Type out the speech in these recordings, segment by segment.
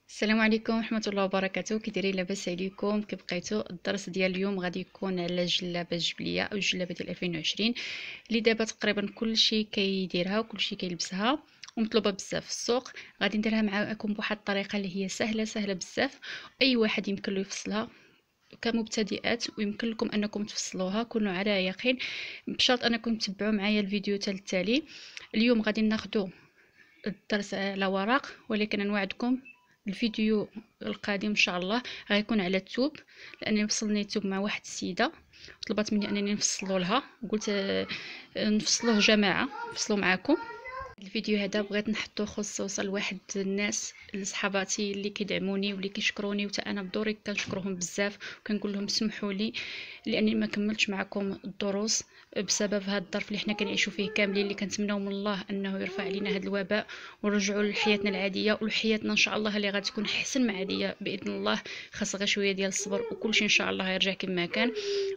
السلام عليكم ورحمه الله وبركاته. كي دايرين؟ لاباس عليكم؟ كي بقيتوا؟ الدرس ديال اليوم غادي يكون على الجلابه الجبليه او الجلابه ديال 2020 اللي دابا تقريبا كلشي كيديرها وكلشي كيلبسها ومطلوبه بزاف في السوق. غادي نديرها معكم بواحد الطريقه اللي هي سهله بزاف، اي واحد يمكن له يفصلها كمبتدئات، ويمكن لكم انكم تفصلوها. كونوا على يقين بشرط انكم تتبعوا معايا الفيديو حتى التالي. اليوم غادي ناخذ الدرس على ورق، ولكن نوعدكم الفيديو القادم ان شاء الله غيكون على التوب، لاني وصلني التوب مع واحد السيده طلبت مني انني نفصلوا لها، وقلت نفصلوه جماعه نفصلوا معكم. الفيديو هذا بغيت نحطو خصوصا لواحد الناس لصحاباتي اللي كيدعموني واللي كيشكروني، وتا انا بدوري كنشكرهم بزاف وكنقول لهم سمحوا لي لاني ما كملتش معكم الدروس بسبب هذا الظرف اللي حنا كنعيشوا فيه كاملين، اللي كنتمناو من الله انه يرفع علينا هذا الوباء ونرجعوا لحياتنا العاديه، وحياتنا ان شاء الله اللي غادي تكون احسن مع عاديه باذن الله. خاص غير شويه ديال الصبر وكلشي ان شاء الله غيرجع كما كان.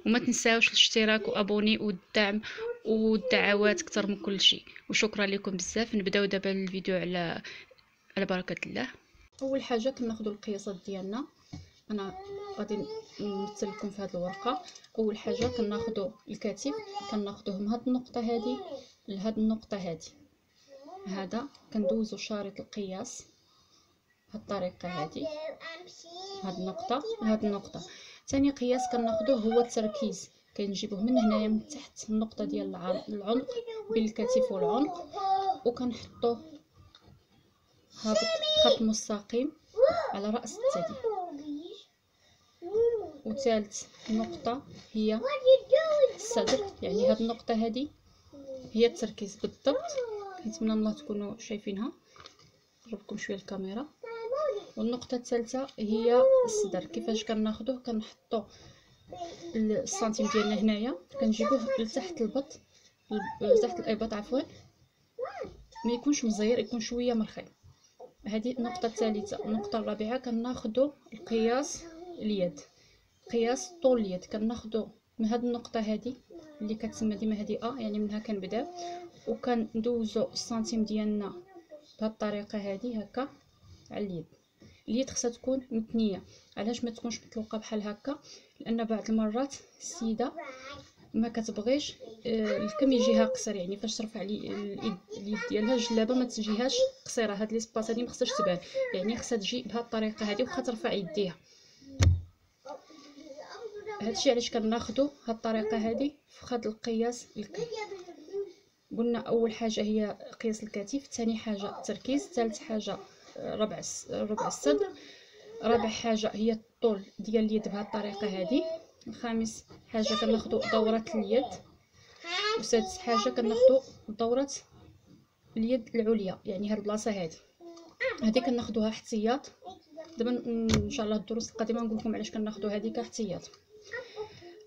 وما تنساوش الاشتراك وابوني والدعم والدعوات اكثر من كل شيء، وشكرا لكم بزاف. نبداو دابا الفيديو على بركه الله. اول حاجه كناخذوا القياسات ديالنا. انا غادي نمثل لكم في هذه الورقه. اول حاجه كناخذوا الكتف، كناخذوه من هذه النقطه هذه لهذه النقطه هذه. هذا كندوزو شريط القياس بهذه الطريقه هذه، هذه النقطه لهذه النقطه. ثاني قياس كناخذوه هو التركيز، كنجيبوه من هنايا من تحت النقطه ديال العنق بين الكتف والعنق، وكنحطوه هابط خط مستقيم على راس الثدي. وثالث نقطه هي الصدر، يعني هذه النقطه هذه هي التركيز بالضبط. نتمنى الله تكونوا شايفينها، نقربكم شويه الكاميرا. والنقطه الثالثه هي الصدر. كيفاش كناخذوه؟ كنحطوا السنتيم ديالنا هنايا، كنجيبوه لتحت البط، لتحت الابط عفوا، ما يكونش مزير، يكون شويه مرخي. هذه النقطه الثالثه. النقطه الرابعه كناخذوا القياس اليد، قياس طول اليد. كناخذوا من هذه النقطه هذه اللي كتسمى ديما هذه يعني منها كنبداو، وكندوزو السنتيم ديالنا بهذه الطريقه هذه هكا على اليد. اليد خصها تكون متنيه. علاش ما تكونش مطلوقه بحال هكا؟ لان بعض المرات السيده ما كتبغيش الكم يجيها قصير، يعني فاش ترفع اليد ديالها الجلابه ما تجيهاش قصيره. هاد لي سباس هادي ما خصهاش تبان، يعني خصها تجي بهاد الطريقه هادي وخا ترفع يديها. هادشي علاش كناخذوا هاد الطريقه هادي في هاد القياس الكم. قلنا اول حاجه هي قياس الكتف، ثاني حاجه التركيز، ثالث حاجه ربع الصدر، رابع حاجه هي الطول ديال اليد بهاد الطريقه هذه، خامس حاجه كناخذوا دوره اليد، وسادس حاجه كناخذوا دوره اليد العليا، يعني هاد البلاصه هذه كناخذوها احتياط. دابا ان شاء الله الدروس القادمه نقول لكم علاش كناخذوا هذه كاحتياط.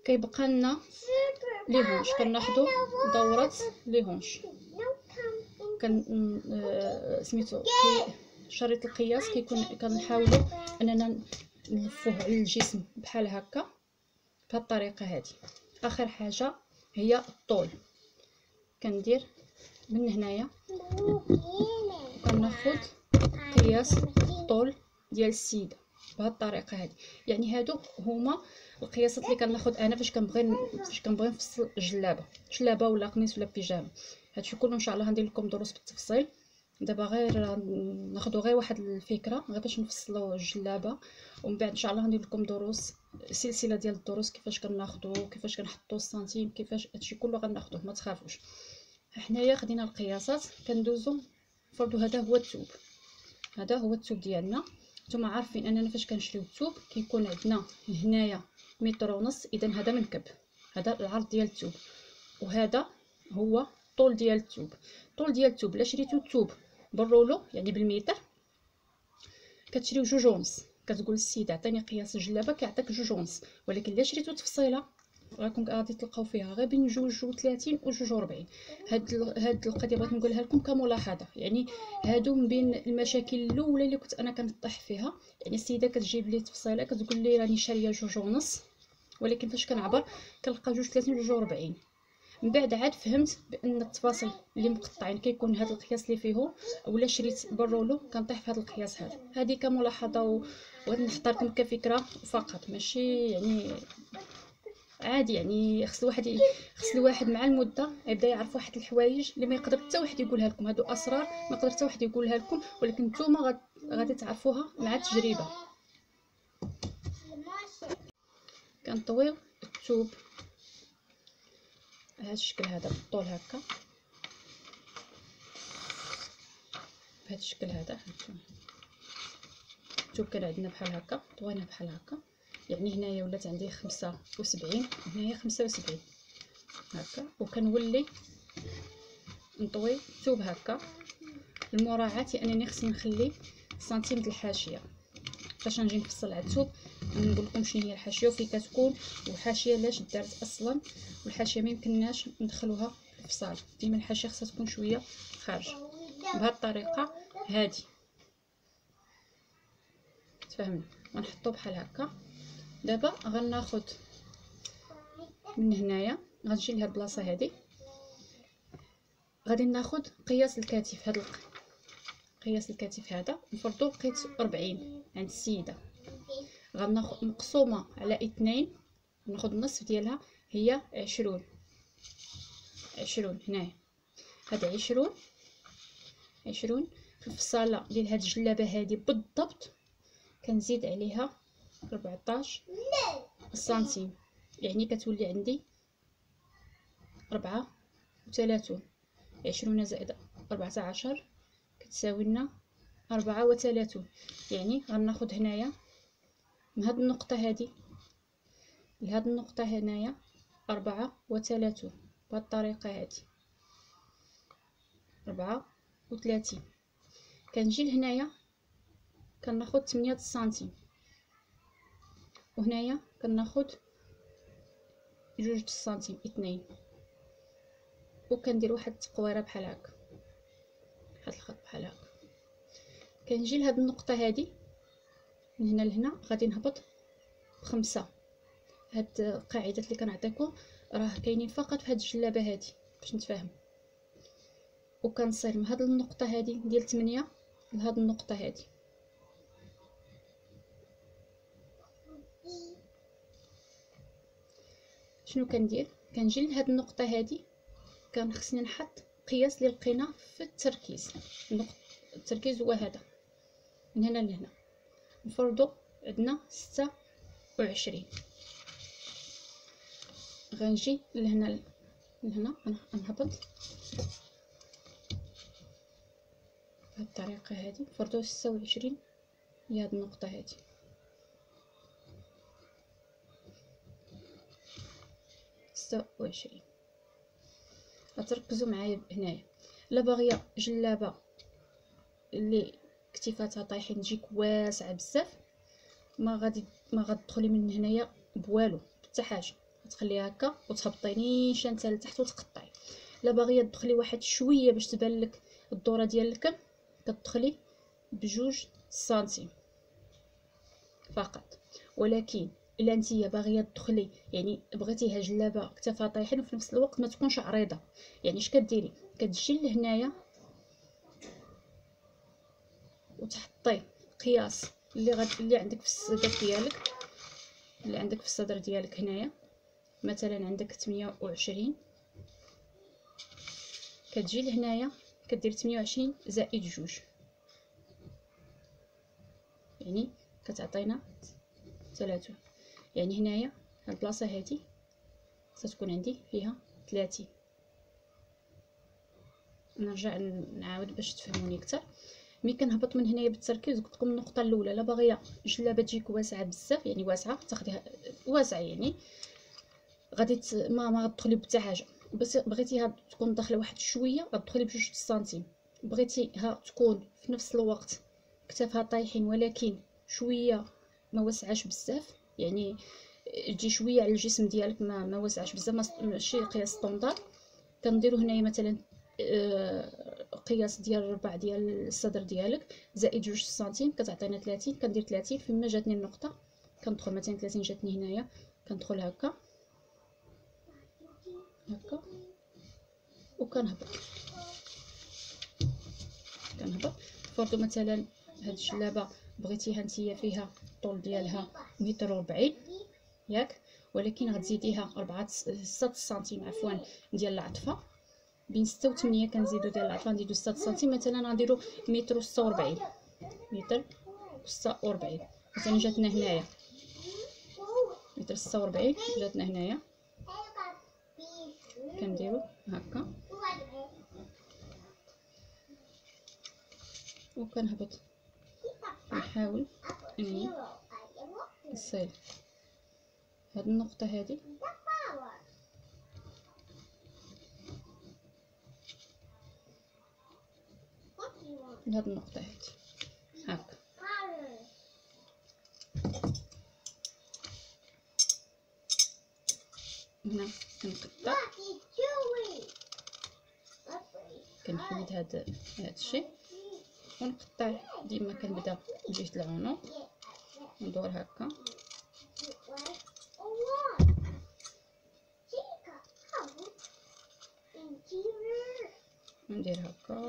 كيبقى لنا لي هونش، كناخذوا دوره لي هونش. سميتو شريط القياس كيكون كنحاولوا اننا نلفوه على الجسم بحال هكا بهذه الطريقه هذه. اخر حاجه هي الطول، كندير من هنايا كناخذ قياس الطول ديال السيده بهذه الطريقه هذه. يعني هادو هما القياسات اللي كناخذ انا فاش كنبغي نفصل جلابه ولا قميص ولا بيجامه. هادشي كله ان شاء الله غندير لكم دروس بالتفصيل. دابا غير ناخذوا غير واحد الفكره غير باش نفصلوا الجلابه، ومن بعد ان شاء الله ندير لكم دروس سلسله ديال الدروس كيفاش كناخذوا، كيفاش كنحطوا السنتيم، كيفاش هادشي كله غناخذوه، ما تخافوش. حنايا خدينا القياسات كندوزو. فرضوا هذا هو الثوب، هذا هو الثوب ديالنا. نتوما عارفين اننا فاش كنشريو الثوب كيكون عندنا هنايا متر ونص، اذا هذا منكب، هذا العرض ديال الثوب، وهذا هو الطول ديال الثوب. الطول ديال الثوب الا شريتو الثوب بالرولو يعني بالمتر كتشريو 2 ونص. كتقول السيده عطيني قياس الجلابه كيعطيك 2 ونص، ولكن الا شريتو تفصيله راكم غادي تلقاو فيها غير بين 2.30 و 2.40. هاد القضيه بغيت نقولها لكم كملاحظه، يعني هادو من بين المشاكل الاولى اللي كنت انا كنطيح فيها. يعني السيده كتجيب لي تفصيله كتقول لي راني شاريه 2 ونص، ولكن فاش كنعبر كنلقى 2.30 و 2.40. من بعد عاد فهمت بان التفاصيل اللي مقطعين كيكون هذا القياس اللي فيهم، اولا شريت بالرولو كنطيح في هذا القياس هذا. هذه كملاحظه وغادي نحضركم كفكره فقط، ماشي يعني عادي. يعني خص الواحد مع المده يبدا يعرف واحد الحوايج اللي ما يقدر حتى واحد يقولها لكم. هادو اسرار ما يقدر حتى واحد يقولها لكم، ولكن نتوما غادي تعرفوها مع التجربه. كنطويو الثوب بهذا الشكل هذا بالطول هكا، بهذا الشكل هذا. الثوب كان عندنا بحال هكا، طويناه بحال هكا، يعني هنايا ولات عندي 75، هنايا 75 هكا. وكنولي نطوي الثوب هكا المراعاة انني خصني نخلي سنتيمتر الحاشيه باش نجي نفصل على الثوب. نقول لكم شنو هي الحاشيه وفين كتكون، والحاشيه علاش دارت اصلا، والحاشيه ما يمكنناش ندخلوها في الفصال. ديما الحاشيه خصها تكون شويه خارجه بهذه الطريقه هذه، تفهمنا. ونحطو بحال هكا. دابا غناخد من هنايا، غنجي لهاد البلاصه هذه، غادي ناخد قياس الكتف. هاد قياس الكتف هذا نفرضو لقيت 40 عند السيده، غناخد مقسومه على 2، ناخد النصف ديالها هي 20 هنايا. هاد 20 في الفصاله ديال هاد الجلابه هذه بالضبط كنزيد عليها 14 سنتيم، يعني كتولي عندي 34. 20 زائد 14 كتساوي لنا 34. يعني غناخد هنايا من هاد النقطه هذه لهاد النقطه هنايا 34 بهاد الطريقه هذه 34. كنجي لهنايا كناخد 8 سنتيم، وهنايا كناخد 2 سنتيم 2، وكندير واحد التقويره بحال هكا، هاد الخط بحال هكا. كنجي لهاد النقطه هذه من هنا لهنا غادي نهبط ب5. هاد القاعدات اللي كنعطيكم راه كاينين فقط في هاد الجلابه هذه باش نتفاهم. وكنصير من هاد النقطه هذه ديال 8 لهاد النقطه هذه. شنو كندير؟ كنجي لهاد النقطه هذه، كان خصني نحط قياس اللي لقينا في التركيز. التركيز هو هذا من هنا لهنا، نفرضو عندنا 26. غنجي لهنا نهبط بهاد الطريقه هذه، نفرضو 26 هي هاد النقطه هذه. غتركزوا معايا هنايا. الا باغيه جلابه اللي كتيفاتها طايحين تجيك واسعه بزاف، ما غتدخلي من هنايا بوالو حتى حاجه، غتخليها هكا وتهبطي نيشان حتى لتحت وتقطعي. الا باغيه تدخلي واحد شويه باش تبان لك الدوره ديال الكم، كتدخلي ب2 سنتيم فقط. ولكن الا نتيا باغيه تدخلي يعني بغيتيها جلابه كتافها طايحين وفي نفس الوقت ما تكونش عريضه، يعني اش كديري؟ كتجي لهنايا وتحطي قياس اللي عندك في الصدر ديالك، هنايا مثلا عندك 28، كتجي لهنايا كدير 28 زائد 2، يعني كتعطينا 3. يعني هنايا هاد البلاصه هادي ستكون عندي فيها 30. نرجع نعاود باش تفهموني اكثر. ملي كنهبط من هنايا بالتركيز قلت لكم النقطه الاولى، الا باغيه جلابه تجيك واسعه بزاف، يعني واسعه تاخديها واسعه، يعني غادي ما غتدخلي بحتى حاجه. بس بغيتيها تكون داخله واحد شويه غتدخلي ب2 سنتيم. بغيتيها تكون في نفس الوقت كتافها طايحين ولكن شويه ما واسعاش بزاف، يعني تجي شويه على الجسم ديالك ما واسعاش بزاف، ماشي قياس ستوندار. كنديروا هنايا مثلا قياس ديال الربع ديال الصدر ديالك زائد 2 سنتيم كتعطينا 30. كندير 30 فيما جاتني النقطه، كندخل مثلا 30 جاتني هنايا، كندخل هكا وكنهبط فرضوا مثلا هاد الجلابه بغيتيها نتيا فيها الطول ديالها 1.40 متر ياك، ولكن غتزيديها 6 سنتيم عفوا ديال العطفه، بين 6 و 8 كنزيدو ديال العطفه نزيدو 6 سنتيم، مثلا غنديرو 1.46 متر 46 مثلا جاتنا هنايا 1.46 جاتنا هنايا، كنديرو هكا وكنهبط، نحاول انني نصل هاد النقطه هادي لهاد النقطه هادي هكا. هنا كنقطع كنحيد هاد الشيء ونقطع. ديما كنبدا من جهه العنق ندور هكا ندير هكا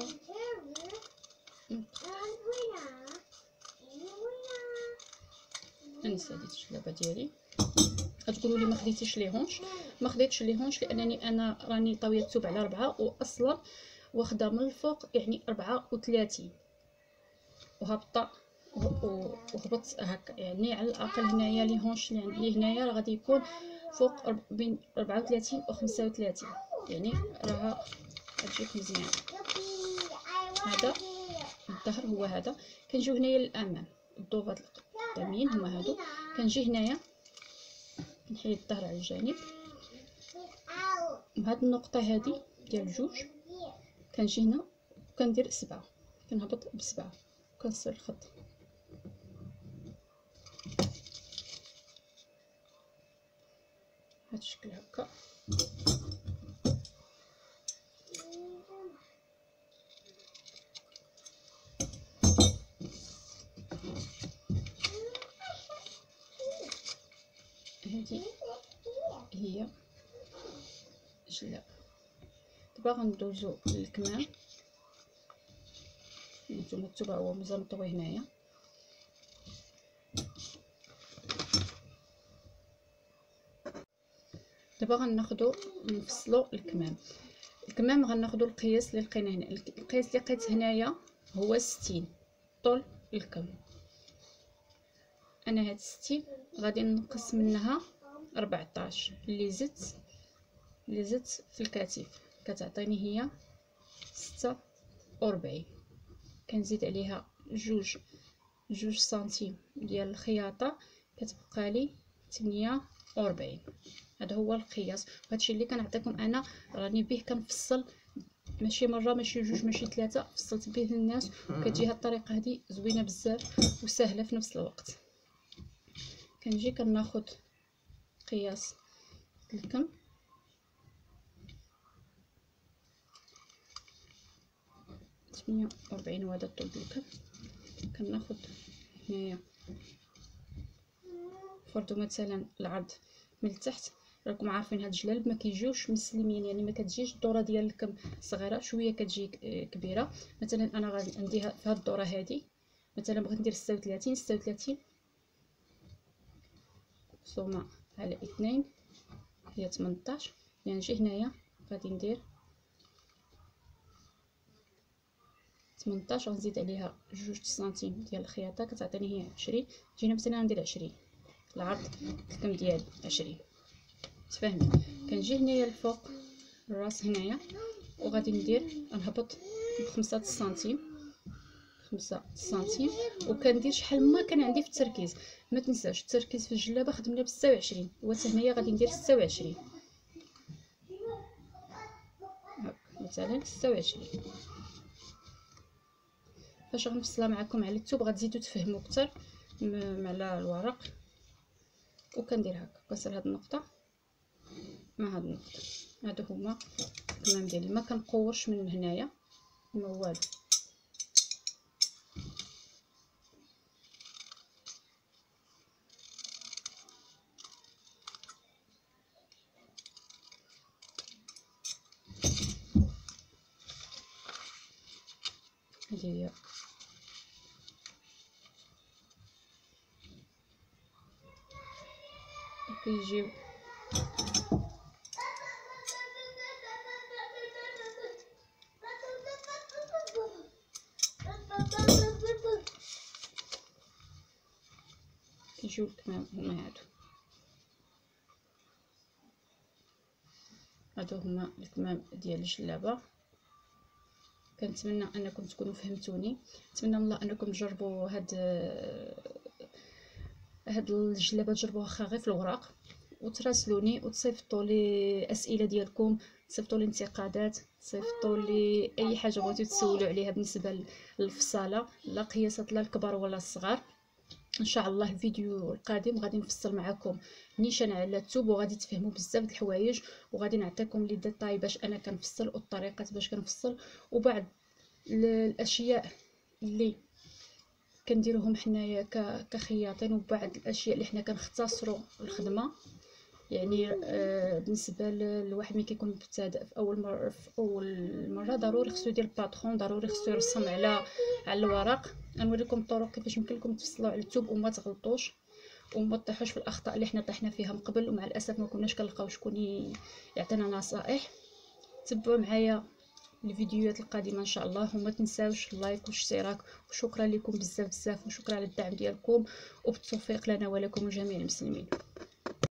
ننسى هذه الشلابه ديالي. غتقولوا لي ما خديتيش لي هونش، ما خديتش لي هونش لانني انا راني طاويه الثوب على 4 واصلا واخده من الفوق يعني 34 وهابطه وهبط هكا، يعني على الاقل هنايا لي هونش اللي هنايا راه غادي يكون فوق بين 34 و 35، يعني راه غتجيك مزيان. هذا الظهر هو هذا. كنجيو هنايا للامام، الضوفات القدامين هما هادو. كنجي هنايا نحيد الظهر على الجانب، بهاد النقطه هادي ديال الجوج كنجي هنا وكندير 7، كنهبط ب7 وكنصل الخط بهاد الشكل هكا. هادي هي الجلابه. دابا غندوزو للكمام. نتوما الثوب هو مازال مطوي هنايا. دابا غناخدو نفصلو الكمام غناخدو القياس اللي لقينا هنا. القياس اللي لقيت هنايا هو 60 طول الكم. انا هاد 60 غادي نقص منها 14 اللي زدت في الكتف كتعطيني هي 46. كنزيد عليها جوج سنتيم ديال الخياطه كتبقى لي 48. هذا هو القياس، وهادشي اللي كنعطيكم انا راني به كنفصل، ماشي مره ماشي جوج ماشي ثلاثه، فصلت به للناس وكتجي هاد الطريقه هذه زوينه بزاف وسهله في نفس الوقت. كنجي كناخد قياس الكم 48 وهذا طول الكم. كناخد هنايا فرضوا مثلا العرض من التحت، راكم عارفين هاد الجلالب ما كيجيوش مسلمين، يعني ما كتجيش الدوره ديال الكم صغيره شويه كتجي كبيره. مثلا انا غادي نديها في هاد الدوره هادي، مثلا بغيت ندير 36 مقسومه على 2 هي 18، يعني نجي هنايا غادي ندير 18 غنزيد عليها جوج سنتيم ديال الخياطه كتعطيني هي 20. جينا مثلا ندير 20 العرض الكم ديالي 20 تفاهمين. كنجي هنايا الفوق الراس هنايا وغادي نهبط ب5 سنتيم 5 سنتيم، وكندير شحال ما كان عندي في التركيز. ما تنساوش التركيز في الجلابه خدمنا ب 26 وحتى هنايا غادي ندير 26 هاك مثلا 26. فاش غنفصلها معكم على الثوب غتزيدوا تفهموا اكثر على الورق. وكندير هكا كنصل هاد النقطه مع هاد النقطه. هادو هما الكمام ديالي، ما كنقورش من هنايا ما والو. هذه هي كيجيو الكمام. هما هادو هما الكمام ديال الجلابه. كنتمنى انكم تكونوا فهمتوني، نتمنى من الله انكم تجربوا هاد الجلابه، تجربوها واخا غير في الوراق، وتراسلوني وتصيفطوا لي اسئله ديالكم، تصيفطوا لي انتقادات، تصيفطوا لي اي حاجه بغيتو تسولوا عليها بالنسبه للفصاله، لا قياسات لا الكبار ولا الصغار. ان شاء الله الفيديو القادم غادي نفصل معكم نيشان على الثوب، وغادي تفهموا بزاف د الحوايج، وغادي نعطيكم لي ديتاي باش انا كنفصل والطريقات باش كنفصل، وبعض الاشياء اللي كنديروهم حنايا كخياطين، وبعض الاشياء اللي حنا كنختصروا الخدمه. يعني بالنسبه لواحد ملي كيكون مبتدئ في اول مره ضروري خصو يدير باترون، ضروري خصو يرسم على الورق. غنوريكم الطرق كيفاش يمكن لكم تفصلوا على الثوب وما تغلطوش وما تطيحوش في الاخطاء اللي حنا طحنا فيها من قبل، ومع الاسف ما كناش كنلقاو شكون يعطينا نصائح. تبعوا معايا الفيديوهات القادمه ان شاء الله، وما تنساوش اللايك والاشتراك، وشكرا لكم بزاف وشكرا على الدعم ديالكم، وبالتوفيق لنا ولكم وجميع المسلمين.